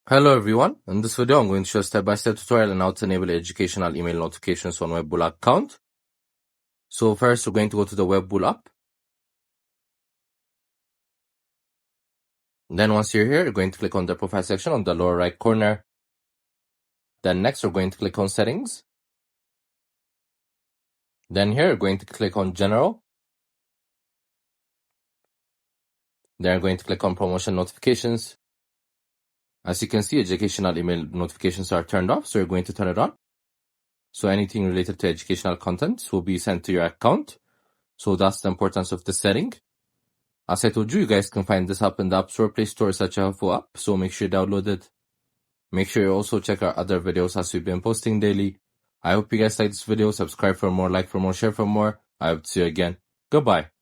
Hello everyone, in this video I'm going to show a step-by-step tutorial on how to enable educational email notifications on Webull account. So first we're going to go to the Webull app. Then once you're here, you're going to click on the profile section on the lower right corner. Then next we're going to click on settings. Then here you're going to click on general. Then you're going to click on promotion notifications. As you can see, educational email notifications are turned off, so you're going to turn it on. So anything related to educational content will be sent to your account. So that's the importance of the setting. As I told you, you guys can find this app in the App Store, Play Store, such a helpful app, so make sure you download it. Make sure you also check our other videos as we've been posting daily. I hope you guys like this video, subscribe for more, like for more, share for more. I hope to see you again. Goodbye.